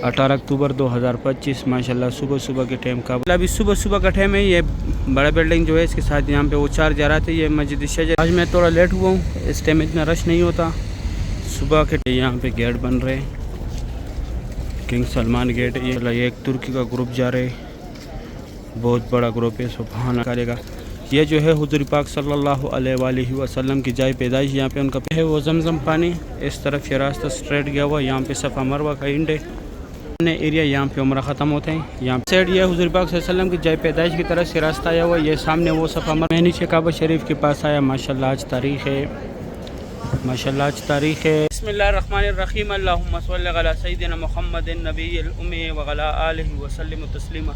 18 अक्टूबर 2025 माशाल्लाह सुबह सुबह के टाइम का अभी सुबह का टाइम है। ये बड़ा बिल्डिंग जो है इसके साथ यहाँ पे वो चार जा रहा थे। ये मस्जिद शजर। आज मैं थोड़ा लेट हुआ हूँ, इस टाइम इतना रश नहीं होता सुबह के। यहाँ पे गेट बन रहे किंग सलमान गेट। ये एक तुर्की का ग्रुप जा रहे, बहुत बड़ा ग्रुप है। सुभान अल्लाह। ये जो है हुज़ूर पाक सल्लल्लाहु अलैहि वसल्लम की जाए पैदाइश, यहाँ पे उनका है वो जमजम पानी। इस तरफ ये रास्ता स्ट्रेट गया हुआ, यहाँ पे सफ़ा मरवा का इंड है एरिया, यहाँ पे उम्रा ख़त्म होते हैं। यहाँ साइड ये हुज़ूर पाक सल्लल्लाहु अलैहि वसल्लम की जाए पैदाइश की तरफ से रास्ता आया हुआ। ये सामने वो सफ़ा मरवा। मैं नीचे काबा शरीफ के पास आया। माशाल्लाह आज तारीख़ है, माशाल्लाह आज तारीख़ है। बिस्मिल्लाहिर्रहमानिर्रहीम। अल्लाहुम्मा सल्लि अला सय्यिदिना मुहम्मदिन नबिय्यिल उम्मी व अला आलिहि व सल्लिम तस्लीमा।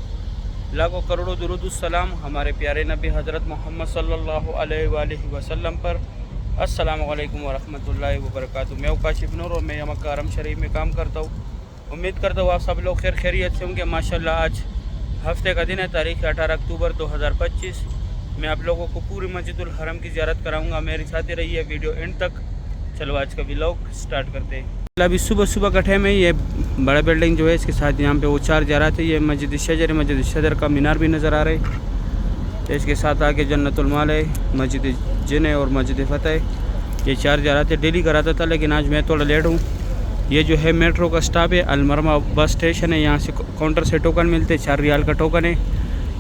लाखों करोड़ों दुरूद सलाम हमारे प्यारे नबी हज़रत मोहम्मद सल्लल्लाहु अलैहि वसल्लम पर। अस्सलामु अलैकुम व रहमतुल्लाहि व बरकातुहू। मैं काशिफ नूर और मैं मक्का हरम शरीफ में काम करता हूँ। उम्मीद करता हूँ आप सब लोग खैरियत से होंगे। माशाल्लाह आज हफ्ते का दिन है, तारीख़ 18 अक्टूबर 2025। मैं आप लोगों को पूरी मस्जिदुल हरम की ज़ियारत कराऊँगा। मेरे साथ ही रहिए वीडियो एंड तक। चलो आज का व्लॉग स्टार्ट करते हैं। अभी सुबह का टाइम है। ये बड़ा बिल्डिंग जो है इसके साथ यहाँ पे वो चार जा रहा थे। ये मस्जिद शजर है, मस्जिद शजर का मीनार भी नज़र आ रहा है। इसके साथ आके जन्नतुल माल है, मस्जिद जिन है और मस्जिद फतह है। ये चार जा रहा थे, डेली कराता था लेकिन आज मैं थोड़ा लेट हूँ। ये जो है मेट्रो का स्टॉप है, अलमरमा बस स्टेशन है। यहाँ से काउंटर से टोकन मिलते, 4 रियाल का टोकन है।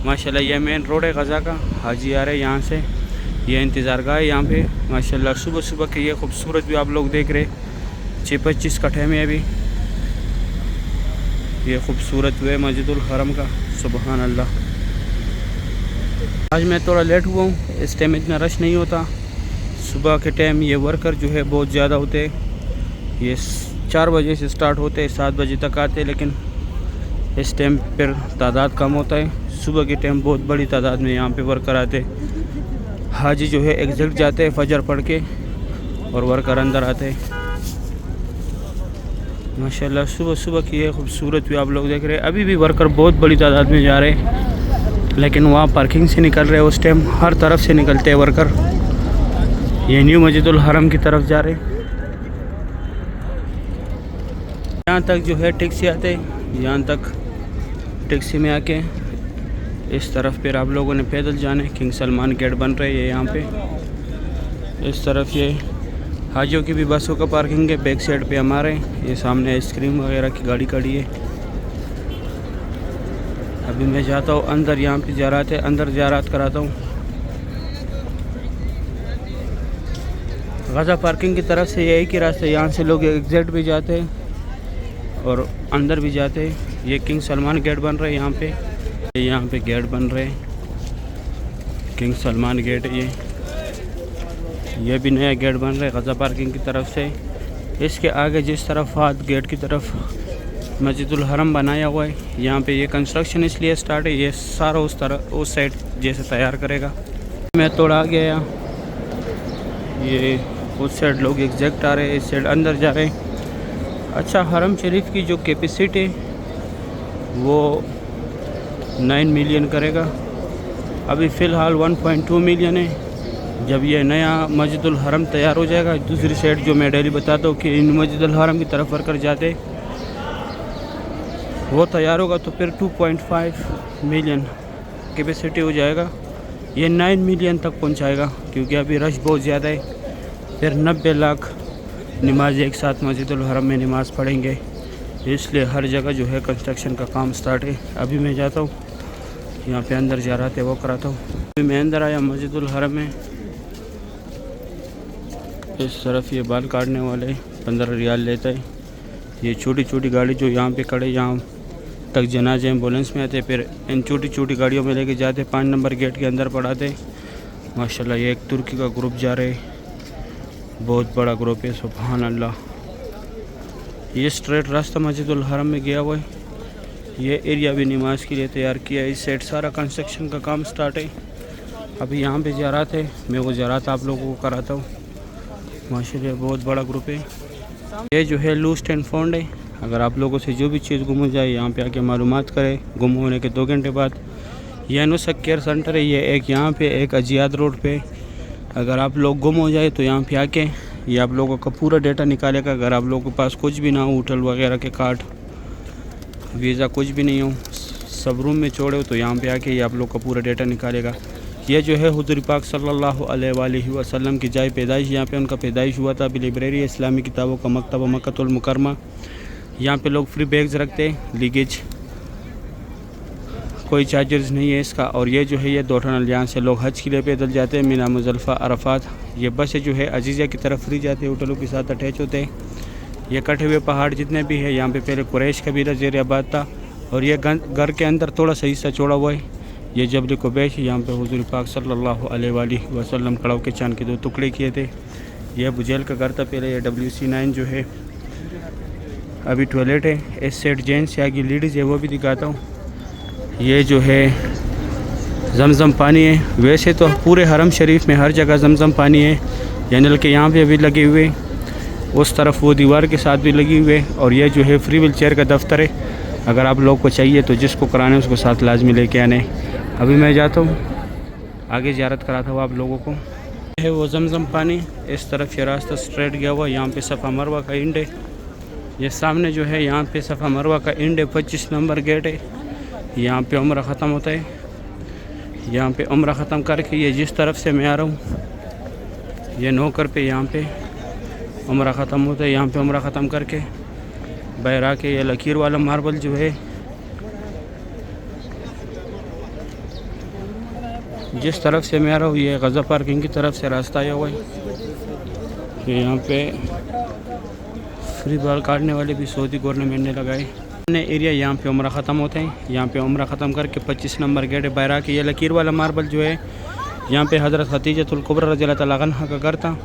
माशाल्लाह ये मेन रोड है गज़ा का। हाजी आ रहे हैं यहाँ से। ये इंतज़ार गाह है यहाँ पे। माशाल्लाह सुबह के ये खूबसूरत भी आप लोग देख रहे। 6:25 का टाइम है अभी। ये खूबसूरत हुए मस्जिदुल हरम का। सुभान अल्लाह। आज मैं थोड़ा लेट हुआ हूँ, इस टाइम इतना रश नहीं होता सुबह के टाइम। ये वर्कर जो है बहुत ज़्यादा होते हैं। ये 4 बजे से स्टार्ट होते हैं, 7 बजे तक आते हैं, लेकिन इस टाइम पर तादाद कम होता है। सुबह के टाइम बहुत बड़ी तादाद में यहाँ पे वर्कर आते। हाजी जो है एग्जिट जाते हैं फजर पढ़ के और वर्कर अंदर आते। माशाल्लाह सुबह की ये खूबसूरत भी आप लोग देख रहे हैं। अभी भी वर्कर बहुत बड़ी तादाद में जा रहे हैं, लेकिन वहाँ पार्किंग से निकल रहे हैं। उस टाइम हर तरफ से निकलते हैं वर्कर। ये न्यू मस्जिदुल हरम की तरफ जा रहे हैं। यहाँ तक जो है टैक्सी आते हैं, यहाँ तक टैक्सी में आके इस तरफ फिर आप लोगों ने पैदल जाने। किंग सलमान गेट बन रहे हैं यहाँ पे। इस तरफ ये हाजियों की भी बसों का पार्किंग है। बैक साइड पे हमारे ये सामने आइसक्रीम वगैरह की गाड़ी खड़ी है। अभी मैं जाता हूँ अंदर, यहाँ पे ज़ियारत है, अंदर ज़ियारत कराता हूँ। गज़ा पार्किंग की तरफ से यही की रास्ता, यहाँ से लोग एग्जिट भी जाते हैं और अंदर भी जाते हैं। ये किंग सलमान गेट बन रहे हैं यहाँ पे गेट बन रहे हैं। किंग सलमान गेट ये भी नया गेट बन रहा है गज़ा पार्किंग की तरफ से। इसके आगे जिस तरफ फात गेट की तरफ मस्जिदुल हरम बनाया हुआ है, यहाँ पे ये कंस्ट्रक्शन इसलिए स्टार्ट है। ये सारा उस साइड जैसे तैयार करेगा। मैं थोड़ा आगे आया, ये उस साइड लोग एग्जैक्ट आ रहे हैं, इस साइड अंदर जा रहे हैं। अच्छा, हरम शरीफ की जो कैपेसिटी वो 9 मिलियन करेगा। अभी फ़िलहाल 1.2 मिलियन है। जब ये नया मस्जिदुल हरम तैयार हो जाएगा, दूसरी साइड जो मैं डेली बताता हूँ कि इन मस्जिदुल हरम की तरफ वर्कर जाते, वो तैयार होगा तो फिर 2.5 मिलियन कैपेसिटी हो जाएगा। ये 9 मिलियन तक पहुँचाएगा, क्योंकि अभी रश बहुत ज़्यादा है। फिर 90 लाख नमाज एक साथ मस्जिदुल हरम में नमाज़ पढ़ेंगे, इसलिए हर जगह जो है कंस्ट्रक्शन का काम स्टार्ट है। अभी मैं जाता हूँ यहाँ पे अंदर जा रहा था वो कराता हूँ। अभी मैं अंदर आया मस्जिदुल हरम में। इस तरफ ये बाल काटने वाले 15 रियाल लेता है। ये छोटी गाड़ी जो यहाँ पे खड़े, यहाँ तक जनाजे एम्बुलेंस में आते, फिर इन छोटी गाड़ियों में लेके जाते, 5 नंबर गेट के अंदर पड़ाते। माशाल्लाह ये एक तुर्की का ग्रुप जा रहे, बहुत बड़ा ग्रुप है। सुभान अल्लाह। ये स्ट्रेट रास्ता मस्जिदुल हरम में गया हुआ है। ये एरिया भी नमाज के लिए तैयार किया है। इस साइड सारा कंस्ट्रक्शन का काम स्टार्ट है। अभी यहाँ पे ज़ियारत है, मैं वो ज़ियारत आप लोगों को कराता हूँ। माशाल्लाह बहुत बड़ा ग्रुप है। ये जो है लूस्ट एंड फाउंड है। अगर आप लोगों से जो भी चीज़ गुम हो जाए, यहाँ पे आके मालूमात करें। गुम होने के 2 घंटे बाद ये नुसक केयर सेंटर है। ये एक यहाँ पे, एक अजियाद रोड पे। अगर आप लोग गुम हो जाए तो यहाँ पे आके ये आप लोगों का पूरा डेटा निकालेगा। अगर आप लोगों के पास कुछ भी ना हो, होटल वगैरह के कार्ड, वीज़ा कुछ भी नहीं हो, सब रूम में छोड़े हो तो यहाँ पे आके ये आप लोग का पूरा डेटा निकालेगा। ये जो है हुज़ूर पाक सल्लल्लाहु अलैहि वसल्लम की जाए पैदाइश, यहाँ पे उनका पैदाइश हुआ था। अभी लाइब्रेरी इस्लामी किताबों का मकतबा मक्कतुल मुकरमा। यहाँ पे लोग फ्री बैग्स रखते हैं, लीकेज कोई चार्जेस नहीं है इसका। और ये जो है ये 2 टनल, यहाँ से लोग हज के लिए पैदल जाते हैं, मिना मुज़ल्फ़ा अरफात। ये बसें जो है अजीज़ा की तरफ फ्री जाते हैं, होटलों के साथ अटैच होते हैं। ये कटे हुए पहाड़ जितने भी है, यहाँ पे पहले कुरैश कबीला ज़ेर आबाद था। और ये घर के अंदर थोड़ा सा हिस्सा छोड़ा हुआ है, ये जबल कुबैश। यहाँ पे हुज़ूर पाक सल्लल्लाहु अलैहि वसल्लम कड़ाव के चांद के 2 टुकड़े किए थे। ये अबू जहल का घर था पहले। ये WC9 जो है अभी टॉयलेट है। इस साइड जेंट्स या की लेडीज़ है वो भी दिखाता हूँ। ये जो है जमज़म पानी है। वैसे तो पूरे हरम शरीफ में हर जगह जमज़म पानी है। ये नल के यहाँ पे भी लगे हुए, उस तरफ वो दीवार के साथ भी लगी हुए। और ये जो है फ्री व्हील चेयर का दफ्तर है, अगर आप लोग को चाहिए तो जिसको कराने उसको साथ लाजमी लेके आने। अभी मैं जाता हूँ आगे, ज़ियारत कराता हूँ आप लोगों को। है वो जमज़म पानी, इस तरफ ये रास्ता स्ट्रेट गया हुआ। यहाँ पे सफ़ा मरवा का इंड है। ये सामने जो है यहाँ पे सफ़ा मरवा का इंड है, 25 नंबर गेट है। यहाँ पे उम्रा ख़त्म होता है। यहाँ पे उम्रा ख़त्म करके ये जिस तरफ से मैं आ रहा हूँ, ये नौकर पे यहाँ पे उम्रा ख़त्म होता है। यहाँ पे उम्रा ख़त्म करके बहरा के ये लकीर वाला मार्बल जो है, जिस तरफ से मैं आ रहा हूँ, ये गज़ा पार्किंग की तरफ से रास्ता आया हुआ है। यहाँ पे फ्री बाल काटने वाले भी सऊदी गवर्नमेंट ने लगाए एरिया। यहाँ पे उम्रा ख़त्म होते हैं। यहाँ पे उम्रा ख़त्म करके 25 नंबर गेट है बहरा के। ये लकीर वाला मार्बल जो है, यहाँ पे हज़रत खदीजतुल कुबरा रज़ियल्लाहु तआला अन्हा का घर था,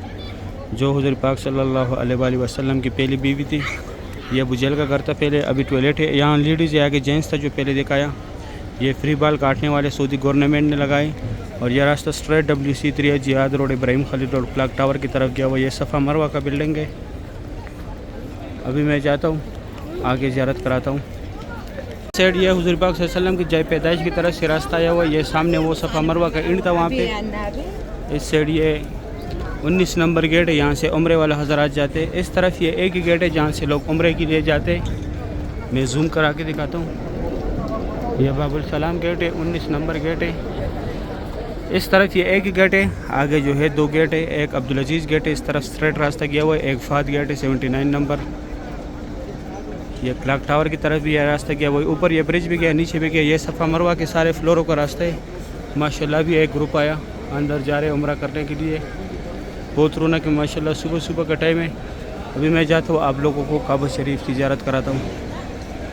जो हुज़ूर पाक सल्लल्लाहु अलैहि वसल्लम की पहली बीवी थी। ये अबू जहल का घर था पहले। अभी टॉयलेट है। यहाँ लेडीज़ है, आगे जेंट्स था जो पहले दिखाया। ये फ्री बाल काटने वाले सऊदी गवर्नमेंट ने लगाए। और यह रास्ता straight WC3 Jihad road, Ibrahim Khalil road, clock tower की तरफ गया हुआ। ये सफ़ा मरवा का बिल्डिंग है। अभी मैं जाता हूँ आगे, ज़ियारत कराता हूँ। साइड ये हुज़ूर पाक सल्लल्लाहु अलैहि वसल्लम की जाए पैदाइश की तरफ से रास्ता आया हुआ। ये सामने वो सफ़ा मरवा का इंड था वहाँ पे। इस साइड ये 19 नंबर गेट है, यहाँ से उम्रे वाला हज़रात जाते हैं। इस तरफ ये एक ही गेट है जहाँ से लोग उम्रे के लिए जाते हैं। मैं जूम करा के दिखाता हूँ। यह बाबुल सलाम गेट है, 19 नंबर गेट है। इस तरफ ये एक ही गेट है, आगे जो है 2 गेट है। एक अब्दुल अजीज़ गेट है, इस तरफ स्ट्रेट रास्ता गया हुआ है। एक फात गेट है 79 नंबर। ये क्लॉक टावर की तरफ भी यह रास्ता गया हुआ है। ऊपर ये ब्रिज भी गया, नीचे भी गया। ये सफ़ा मरवा के सारे फ्लोरों का रास्ता है। माशाल्लाह भी एक ग्रुप आया, अंदर जा रहे उम्रा करने के लिए। बहुत रौनक है माशाल्लाह, सुबह सुबह का टाइम है। अभी मैं जाता हूँ आप लोगों को काबा शरीफ की ज़ियारत कराता हूँ।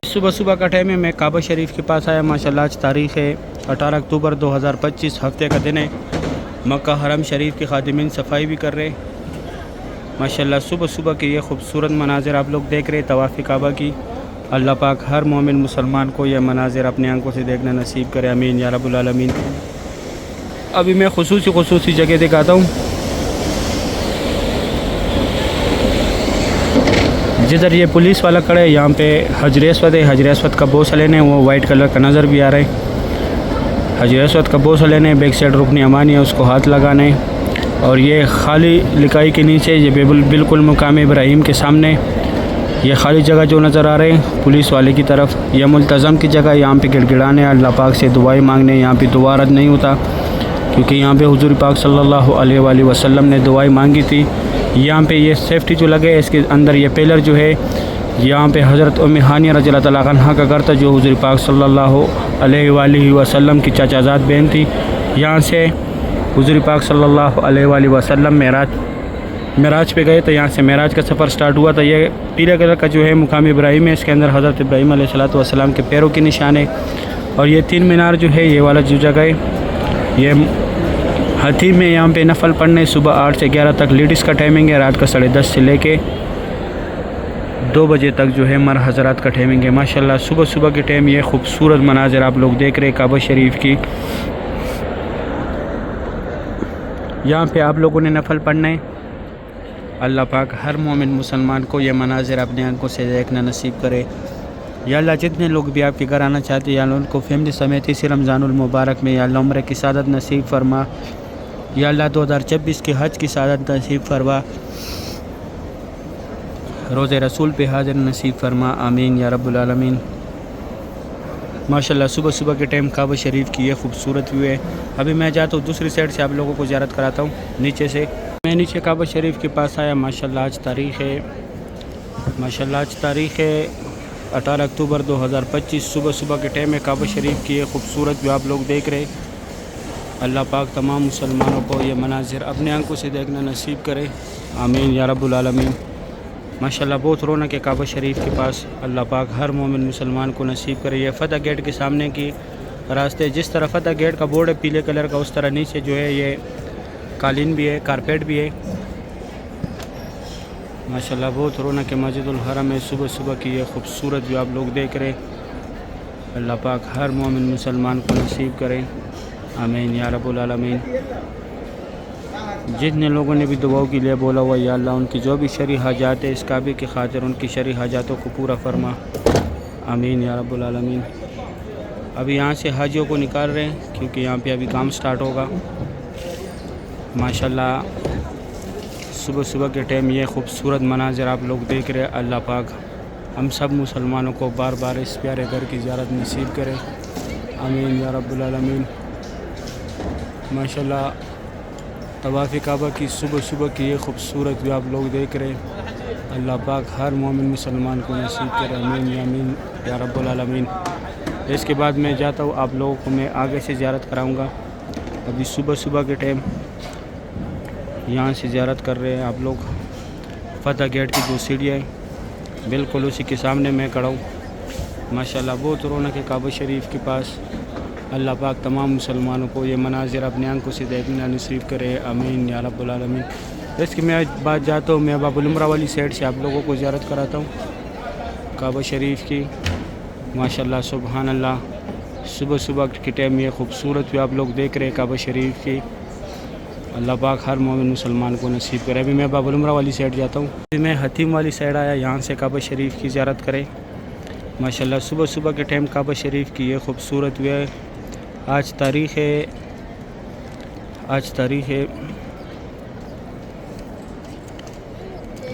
सुबह सुबह का टाइम है, मैं काबा शरीफ के पास आया। माशाल्लाह आज तारीख़ है 18 अक्टूबर 2025, हफ्ते का दिन है। मक्का हरम शरीफ के खादिमीन सफाई भी कर रहे हैं। माशाल्लाह सुबह सुबह के ये खूबसूरत मनाजिर आप लोग देख रहे हैं तवाफ़ काबा की। अल्लाह पाक हर मोमिन मुसलमान को यह मनाजिर अपनी आंखों से देखना नसीब करे, आमीन या रब्बुल आलमीन। अभी मैं खुसूसी जगह दिखाता हूँ। जिधर ये पुलिस वाला खड़ा है, यहाँ पे हजर अस्वद है। हजर अस्वद का बोसा लेने, वो वाइट कलर का नज़र भी आ रहा है। हजर अस्वद का बोसा लेने, बैक साइड रुकनी अमानी है, उसको हाथ लगाने। और ये खाली लिकाई के नीचे, ये बिल्कुल मुकाम इब्राहिम के सामने ये खाली जगह जो नज़र आ रहे हैं पुलिस वाले की तरफ, यह मुल्तज़म की जगह। यहाँ पे गिड़गिड़ाने, अल्लाह पाक से दुआएं मांगने। यहाँ पे दुआ रद्द नहीं होता, क्योंकि यहाँ पे हुज़ूर पाक सल्लल्लाहु अलैहि वसल्लम ने दुआएं मांगी थी। यहाँ पे ये सेफ्टी जो लगे इसके अंदर, ये पिलर जो है, यहाँ पे हज़रत उम्मे हानिया रज़ियल्लाहु तआला अन्हा का घर था, जो हुज़ूर पाक सल्लल्लाहु अलैहि वसल्लम की चाचाजाद बहन थी। यहाँ से हुज़ूर पाक सल्लल्लाहु अलैहि वसल्लम मेराज पे गए, तो यहाँ से मेराज का सफ़र स्टार्ट हुआ था। ये पीले कलर का जो है मुकाम इब्राहिम है, इसके अंदर हज़रत इब्राहिम अलैहिस्सलातु वस्सलाम के पैरों के निशान है। और ये 3 मीनार जो है, ये वाला जो जगह है, ये हथी में यहाँ पे नफल पढ़ने सुबह 8 से 11 तक लेडीज़ का टाइमिंग है। रात का 10:30 से लेके 2 बजे तक जो है मर हज़रात का टाइमिंग है। माशाल्लाह सुबह सुबह के टाइम ये खूबसूरत मनाज़िर आप लोग देख रहे हैं काबा शरीफ की। यहाँ पे आप लोगों ने नफल पढ़ना है। अल्लाह पाक हर मोमिन मुसलमान को ये मनाज़िर अपनी आंखों से देखना नसीब करे। या अल्लाह जितने लोग भी आपके घर आना चाहते हैं, या अल्लाह उनको फैमिली समेत इसी रमज़ानुल मुबारक में या अल्लाह उम्र की सादत नसीब फरमा। या अल्लाह 2026 के हज की सादत नसीब फरमा। रोज़े रसूल पे हाजिर नसीब फरमा, आमीन या रब्बुल आलमीन। ماشاءاللہ صبح صبح کے ٹائم کعبہ شریف کی یہ خوبصورت ویو ہے. ابھی میں جاتا ہوں دوسری سائڈ سے آپ لوگوں کو زیارت کراتا ہوں نیچے سے. میں نیچے کعبہ شریف کے پاس آیا. ماشاءاللہ آج تاریخ ہے 18 اکتوبر 2025. صبح صبح کے ٹائم میں کعبہ شریف کی یہ خوبصورت ویو آپ لوگ دیکھ رہے. اللہ پاک تمام مسلمانوں کو یہ مناظر اپنے آنکھوں سے دیکھنا نصیب کرے. آمین یا رب العالمین. ماشاءاللہ بہت رونق ہے کعبہ شریف کے پاس. اللہ پاک ہر مومن مسلمان کو نصیب کرے. یہ فتح گیٹ کے سامنے کی راستے. جس طرح فتح گیٹ کا بورڈ ہے پیلے کلر کا, اس طرح نیچے جو ہے یہ قالین بھی ہے, کارپیٹ بھی ہے. ماشاءاللہ بہت رونق ہے مسجد الحرم میں. صبح صبح کی یہ خوبصورت بھی آپ لوگ دیکھ رہے. اللہ پاک ہر مومن مسلمان کو نصیب کرے. آمین یا رب العالمین. جتنے لوگوں نے بھی دعاؤں کے لیے بولا ہوا یا اللہ ان کی جو بھی شرعی حاجات ہے اس کعبے کی خاطر ان کی شرعی حاجاتوں کو پورا فرما. آمین یا رب العالمین. ابھی یہاں سے حاجیوں کو نکال رہے ہیں کیونکہ یہاں پہ ابھی کام سٹارٹ ہوگا. ماشاءاللہ صبح صبح کے ٹائم یہ خوبصورت مناظر آپ لوگ دیکھ رہے. اللہ پاک ہم سب مسلمانوں کو بار بار اس پیارے گھر کی زیارت نصیب کرے. آمین یا رب العالمین. ماشاءاللہ طواف کعبہ کی صبح صبح کی یہ خوبصورت بھی آپ لوگ دیکھ رہے. اللہ پاک ہر مومن مسلمان کو نصیب کرے. آمین یا آمین یا رب العالمین. اس کے بعد میں جاتا ہوں آپ لوگوں کو میں آگے سے زیارت کراؤں گا. ابھی صبح صبح کے ٹائم یہاں سے زیارت کر رہے ہیں آپ لوگ. فتح گیٹ کی جو سیڑھیاں ہیں بالکل اسی کے سامنے میں کھڑا ہوں. ماشاءاللہ بہت رونق ہے کعبہ شریف کے پاس. اللہ پاک تمام مسلمانوں کو یہ مناظر اپنے آنکھوں سے دیکھنا نصیب کرے. آمین یا رب العالمین. اس کے میں بعد جاتا ہوں میں باب العمرہ والی سائڈ سے آپ لوگوں کو زیارت کراتا ہوں کعبہ شریف کی. ماشاءاللہ سبحان اللہ. صبح صبح کے ٹائم یہ خوبصورت بھی آپ لوگ دیکھ رہے کعبہ شریف کی. اللہ پاک ہر مومن مسلمان کو نصیب کرے. ابھی میں باب العمرہ والی سائڈ جاتا ہوں. ابھی میں حتیم والی سائڈ آیا, یہاں سے کعبہ شریف کی زیارت کرے. ماشاءاللہ صبح صبح کے ٹائم کعبہ شریف کی یہ خوبصورت بھی ہے. آج تاریخ ہے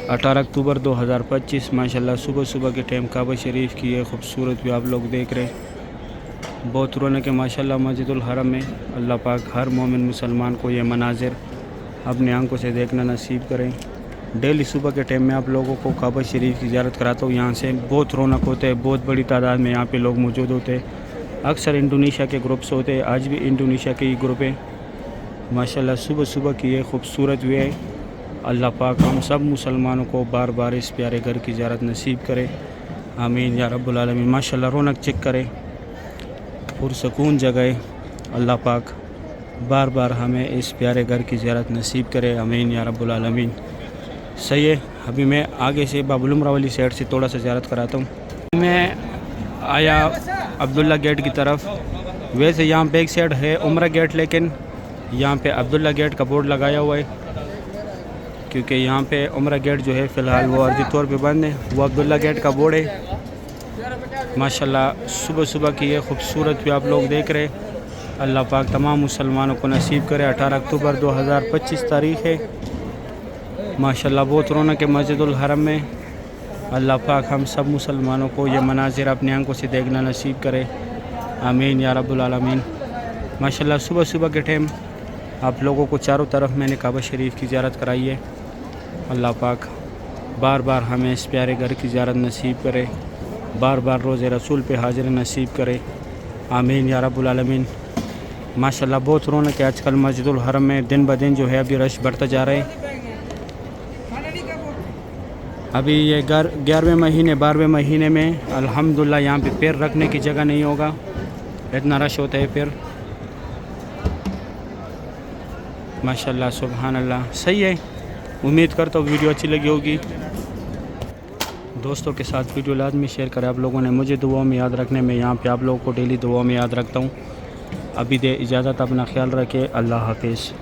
18 اکتوبر 2025. ماشاءاللہ صبح صبح کے ٹائم کعبہ شریف کی یہ خوبصورت بھی آپ لوگ دیکھ رہے. بہت رونق ہے ماشاءاللہ مسجد الحرم میں. اللہ پاک ہر مومن مسلمان کو یہ مناظر اپنے آنکھوں سے دیکھنا نصیب کریں. ڈیلی صبح کے ٹائم میں آپ لوگوں کو کعبہ شریف کی زیارت کراتا ہوں. یہاں سے بہت رونق ہوتے ہے, بہت بڑی تعداد میں یہاں پہ لوگ موجود ہوتے ہیں. اکثر انڈونیشیا کے گروپس ہوتے ہیں, آج بھی انڈونیشیا کے ہی گروپ ہیں. ماشاءاللہ صبح صبح کی یہ خوبصورت ویو ہے. اللہ پاک ہم سب مسلمانوں کو بار بار اس پیارے گھر کی زیارت نصیب کرے. آمین یا رب العالمین. ماشاءاللہ رونق چیک کرے, پرسکون جگہ ہے. اللہ پاک بار بار ہمیں اس پیارے گھر کی زیارت نصیب کرے. آمین یا رب العالمین. صحیح ہے. ابھی میں آگے سے باب العمرہ والی سائڈ سے تھوڑا سا زیارت کراتا ہوں. میں آیا عبداللہ گیٹ کی طرف. ویسے یہاں پہ ایک سائڈ ہے عمرہ گیٹ, لیکن یہاں پہ عبداللہ گیٹ کا بورڈ لگایا ہوا ہے کیونکہ یہاں پہ عمرہ گیٹ جو ہے فی الحال وہ عرضی طور پہ بند ہے. وہ عبداللہ گیٹ کا بورڈ ہے. ماشاءاللہ صبح صبح کی یہ خوبصورت بھی آپ لوگ دیکھ رہے. اللہ پاک تمام مسلمانوں کو نصیب کرے. 18 اکتوبر 2025 تاریخ ہے. ماشاءاللہ بہت رونق ہے مسجد الحرم میں. اللہ پاک ہم سب مسلمانوں کو یہ مناظر اپنی آنکھوں سے دیکھنا نصیب کرے. آمین یا رب العالمین. ماشاءاللہ صبح صبح کے ٹائم آپ لوگوں کو چاروں طرف میں نے کعبہ شریف کی زیارت کرائی ہے. اللہ پاک بار بار ہمیں اس پیارے گھر کی زیارت نصیب کرے. بار بار روز رسول پہ حاضر نصیب کرے. آمین یا رب العالمین. ماشاءاللہ بہت رونق ہے آج کل مسجد الحرم میں. دن بہ دن جو ہے ابھی رش بڑھتا جا رہا ہے. ابھی یہ 11ویں مہینے 12ویں مہینے میں الحمدللہ یہاں پہ پیر رکھنے کی جگہ نہیں ہوگا, اتنا رش ہوتا ہے پھر. ماشاءاللہ سبحان اللہ. صحیح ہے. امید کرتا ہوں ویڈیو اچھی لگی ہوگی. دوستوں کے ساتھ ویڈیو لازمی شیئر کریں. آپ لوگوں نے مجھے دعاؤں میں یاد رکھنے میں یہاں پہ آپ لوگوں کو ڈیلی دعاؤں میں یاد رکھتا ہوں. ابھی دے اجازت, اپنا خیال رکھے. اللہ حافظ.